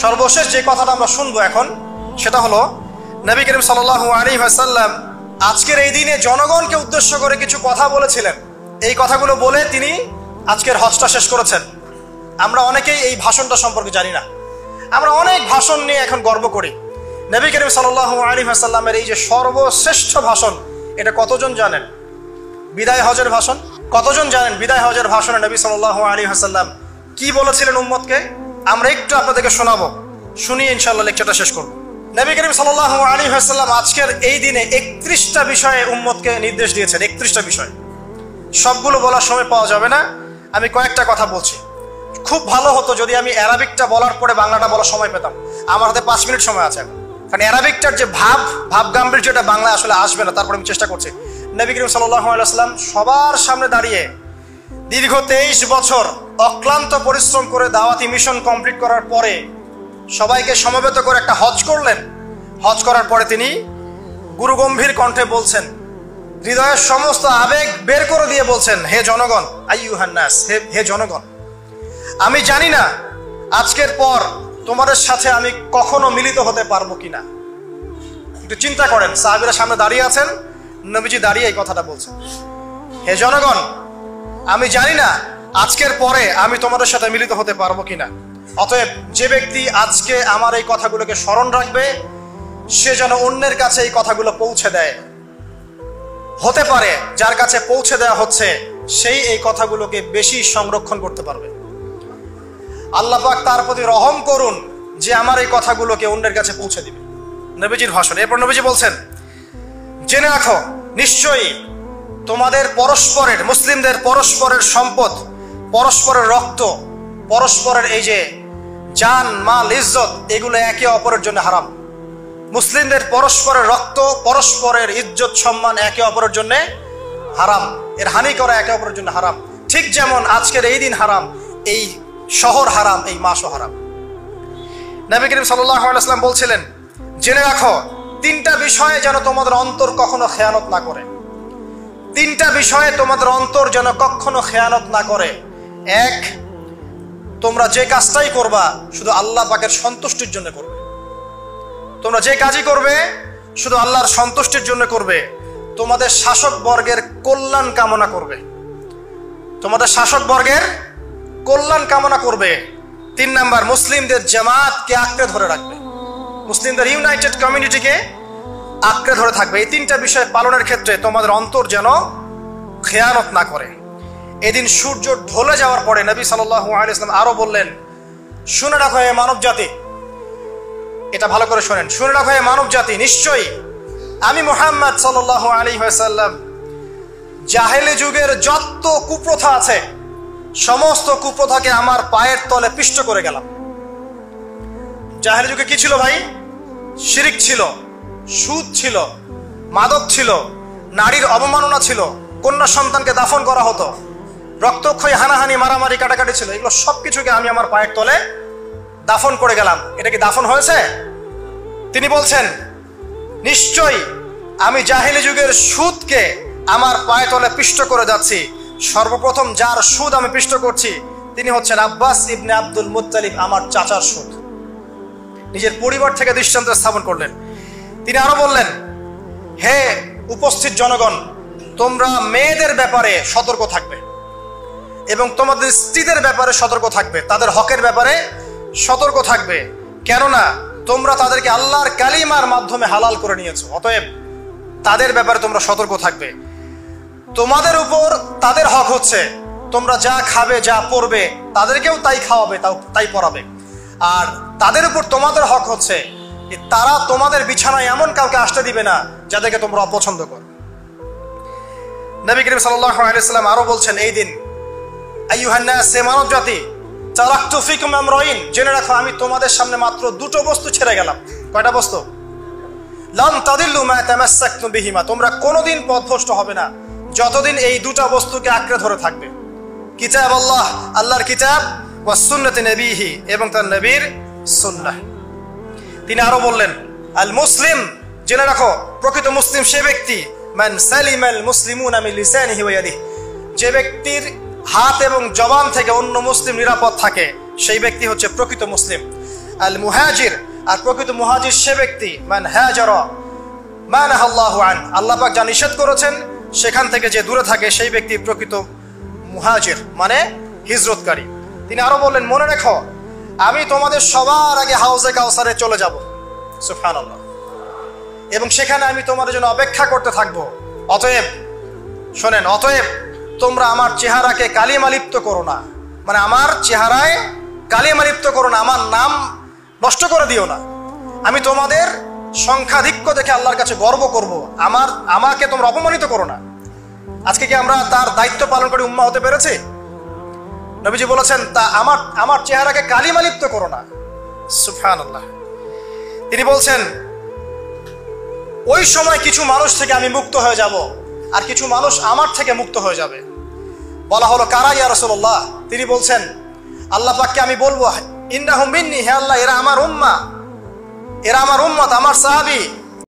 সর্বশেষ যে কথাটা আমরা শুনবো এখন সেটা হলো নবী করিম সাল্লাল্লাহু আলাইহি ওয়াসাল্লাম আজকের এই দিনে জনগণকে উদ্দেশ্য করে কিছু কথা বলেছিলেন। এই কথাগুলো বলে তিনি আজকের হজটা শেষ করেছেন। আমরা অনেকেই এই ভাষণটা সম্পর্কে জানি না। আমরা অনেক ভাষণ নিয়ে এখন গর্ব করি। নবী করিম সাল্লাল্লাহু আলাইহি ওয়াসাল্লামের এই যে সর্বশ্রেষ্ঠ ভাষণ, এটা কতজন জানেন? বিদায় হজের ভাষণ। কতজন জানেন বিদায় হজের ভাষণে নবী সাল্লাল্লাহু আলাইহি ওয়াসাল্লাম কি বলেছিলেন উম্মতকে? আমরা একটু আপনাদেরকে শোনাবো, শুনিয়ে ইনশাআল্লাহ লেকচারটা শেষ করব। নবী করিম সাল্লাল্লাহু আলাইহি ওয়াসাল্লাম আজকের এই দিনে 31টা বিষয়ে উম্মতকে নির্দেশ দিয়েছেন। 31টা বিষয়, সবগুলো বলার সময় পাওয়া যাবে না, আমি কয়েকটা কথা বলছি। খুব ভালো হতো যদি আমি অ্যারাবিকটা বলার পরে বাংলাটা বলার সময় পেতাম। আমার হাতে 5 মিনিট সময় আছে এখন, কারণ অ্যারাবিকটার যে ভাব গাম্ভীর্যটা বাংলা আসলে আসবে না। তারপরে আমি চেষ্টা করছি। নবী করিম সাল্লাল্লাহু আলাইহি ওয়াসাল্লাম সবার সামনে দাঁড়িয়ে দীর্ঘ 23 বছর অক্লান্ত পরিশ্রম করে দাওয়াতি মিশন কমপ্লিট করার পরে সবাইকে সমবেত করে একটা হজ করলেন। হজ করার পরে তিনি গুরুগম্ভীর কণ্ঠে বলছেন, হৃদয়ের সমস্ত আবেগ বের করে দিয়ে বলছেন, হে জনগণ, আইয়ুহান নাস, হে জনগণ, আমি জানি না আজকের পর তোমাদের সাথে আমি কখনো মিলিত হতে পারবো কিনা। একটু চিন্তা করেন, সাহাবীরা সামনে দাঁড়িয়ে আছেন, নবীজি দাঁড়িয়ে এই কথাটা বলছেন, হে জনগণ, আমি জানি না আজকের পরে আমি তোমাদের সাথে মিলিত হতে পারবো কিনা। অতএব যে ব্যক্তি আজকে আমার এই কথাগুলোকে স্মরণ রাখবে সে যেন অন্যের কাছে এই কথাগুলো পৌঁছে দেয়। হতে পারে যার কাছে পৌঁছে দেওয়া হচ্ছে সেই এই কথাগুলোকে বেশি সংরক্ষণ করতে পারবে। আল্লাহ পাক তার প্রতি রহম করুন যে আমার এই কথাগুলোকে অন্যের কাছে পৌঁছে দিবে। নবীজির ভাষণ। এরপর নবীজি বলছেন, জেনে রাখো নিশ্চয়ই তোমাদের পরস্পরের, মুসলিমদের পরস্পরের সম্পদ, পরস্পরের রক্ত, পরস্পরের এই যে জান মাল ইজ্জত, এগুলো একে অপরের জন্য হারাম। মুসলিমদের পরস্পরের রক্ত, পরস্পরের ইজ্জত সম্মান একে অপরের জন্য হারাম। এর হানি করা একে অপরের জন্য হারাম। ঠিক যেমন আজকের এই দিন হারাম, এই শহর হারাম, এই মাসও হারাম। নবী করিম সাল্লাল্লাহু আলাইহি ওয়াসাল্লাম বলছিলেন, জেনে রাখো 3টা বিষয়ে যেন তোমাদের অন্তর কখনো খেয়ানত না করে। 3টা বিষয়ে তোমাদের অন্তর যেন কখনো খেয়ানত না করে। 1, তোমরা যে কাজটাই করবা শুধু আল্লাহ পাকের সন্তুষ্টির জন্য করবে। তোমরা যে কাজই করবে শুধু আল্লাহর সন্তুষ্টির জন্য করবে। তোমাদের শাসক বর্গের কল্যাণ কামনা করবে। তোমাদের শাসক বর্গের কল্যাণ কামনা করবে। 3 নাম্বার, মুসলিমদের জামাতকে আঁকড়ে ধরে রাখবে। মুসলিমদের ইউনাইটেড কমিউনিটিকে আঁকড়ে ধরে থাকবে। এই 3টা বিষয় পালনের ক্ষেত্রে তোমাদের অন্তর যেন খেয়ানত না করে। এদিন সূর্য ঢলে যাওয়ার পরে নবী সাল্লাল্লাহু আলাইহি ওয়াসাল্লাম আরো বললেন, শুনে রাখো হে মানব জাতি, এটা ভালো করে শোনেন, শুনে রাখো হে মানব জাতি, নিশ্চয়ই আমি মুহাম্মদ সাল্লাল্লাহু আলাইহি ওয়াসাল্লাম জাহেলি যুগের যত কুপ্রথা আছে সমস্ত কুপ্রথাকে আমার পায়ের তলে পিষ্ট করে গেলাম। জাহেলি যুগে কি ছিল ভাই? শিরিক ছিল, সুদ ছিল, মাদক ছিল, নারীর অবমাননা ছিল, কন্যা সন্তানকে দাফন করা হতো, রক্তক্ষয়ী, হানাহানি, মারামারি, কাটাকাটি ছিল। এগুলো সবকিছুকে আমি আমার পায়ের তলে দাফন করে গেলাম। এটা কি দাফন হয়েছে? তিনি বলছেন, নিশ্চয়ই আমি জাহেলি যুগের সুদকে আমার পায়ের তলে পিষ্ট করে যাচ্ছি। সর্বপ্রথম যার সুদ আমি পিষ্ট করছি তিনি হচ্ছেন আব্বাস ইবনে আব্দুল মুত্তালিব, আমার চাচার সুদ। নিজের পরিবার থেকে দৃষ্টান্ত স্থাপন করলেন। তিনি আরো বললেন, হে উপস্থিত জনগণ, তোমরা মেয়েদের ব্যাপারে সতর্ক থাকবে এবং তোমাদের স্ত্রীদের ব্যাপারে সতর্ক থাকবে, তাদের হকের ব্যাপারে সতর্ক থাকবে, কেননা তোমরা তাদেরকে আল্লাহর কালিমার মাধ্যমে হালাল করে নিয়েছো। অতএব তাদের ব্যাপারে তোমরা সতর্ক থাকবে। তোমাদের উপর তাদের হক হচ্ছে তোমরা যা খাবে, যা পরবে, তাদেরকেও তাই খাওয়াবে, তাই পরাবে। আর তাদের উপর তোমাদের হক হচ্ছে তারা তোমাদের বিছানায় এমন কাউকে আসতে দিবে না যাদেরকে তোমরা অপছন্দ করো। নবী করিম সাল্লাল্লাহু আলাইহি ওয়াসাল্লাম আরো বলছেন, এই দিন আইয়ুহান নাস, হে মানব জাতি, তারাকতু ফিকুম আমরাইন, জেনে রাখো আমি তোমাদের সামনে মাত্র 2টো বস্তু ছেড়ে গেলাম। কয়টা বস্তু? লান তাদিল্লু মা তামাসসাকতুম বিহিমা, তোমরা কোনোদিন পথভ্রষ্ট হবে না যতদিন এই 2টা বস্তুকে আঁকড়ে ধরে থাকবে। কিতাব আল্লাহ, আল্লাহর কিতাব, ওয়া সুন্নতি নবীহি, এবং তার নবীর সুন্নাহ। তিনি আরো বললেন, আল মুসলিম, জেনে রাখো প্রকৃত মুসলিম সে ব্যক্তি, মান সালিমাল মুসলিমুনা মিন লিসানিহি ওয়া ইয়াদিহি, যে ব্যক্তির হাত এবং জবান থেকে অন্য মুসলিম নিরাপদ থাকে সেই ব্যক্তি হচ্ছে প্রকৃত মুসলিম। আল মুহাজির, আর প্রকৃত মুহাজির সে ব্যক্তি মান হাজারা মা নাহাল্লাহু আন, আল্লাহ পাক যা নিষেধ করেছেন সেখান থেকে যে দূরে থাকে সেই ব্যক্তি প্রকৃত মুহাজির, মানে হিজরতকারী। তিনি আরো বললেন, মনে রেখো আমি তোমাদের সবার আগে হাউজে কাউসারে চলে যাব, সুবহানাল্লাহ, এবং সেখানে আমি তোমাদের জন্য অপেক্ষা করতে থাকবো। অতএব শোনেন, অতএব তোমরা আমার চেহারাকে কালিমা লিপ্ত করো না, মানে আমার চেহারায় কালিমা লিপ্ত করো না, আমার নাম নষ্ট করে দিও না। আমি তোমাদের সংখ্যাধিক্য দেখে আল্লাহর কাছে গর্ব করব, আমাকে তোমরা অপমানিত করো না। আজকে কি আমরা তার দায়িত্ব পালন করে উম্মাহ হতে পেরেছি? নবীজি বলেছেন, তা আমার চেহারাকে কালিমা লিপ্ত করো না, সুবহানাল্লাহ। তিনি বলছেন, ওই সময় কিছু মানুষ থেকে আমি মুক্ত হয়ে যাব, আর কিছু মানুষ আমার থেকে মুক্ত হয়ে যাবে। বলা হলো, কারা ইয়া রাসূলুল্লাহ? তিনি বলছেন, আল্লাহ পাককে আমি বলবো, ইন্নাহুম মিন্নি, হে আল্লাহ এরা আমার উম্মাহ, এরা আমার উম্মত, আমার সাহাবী।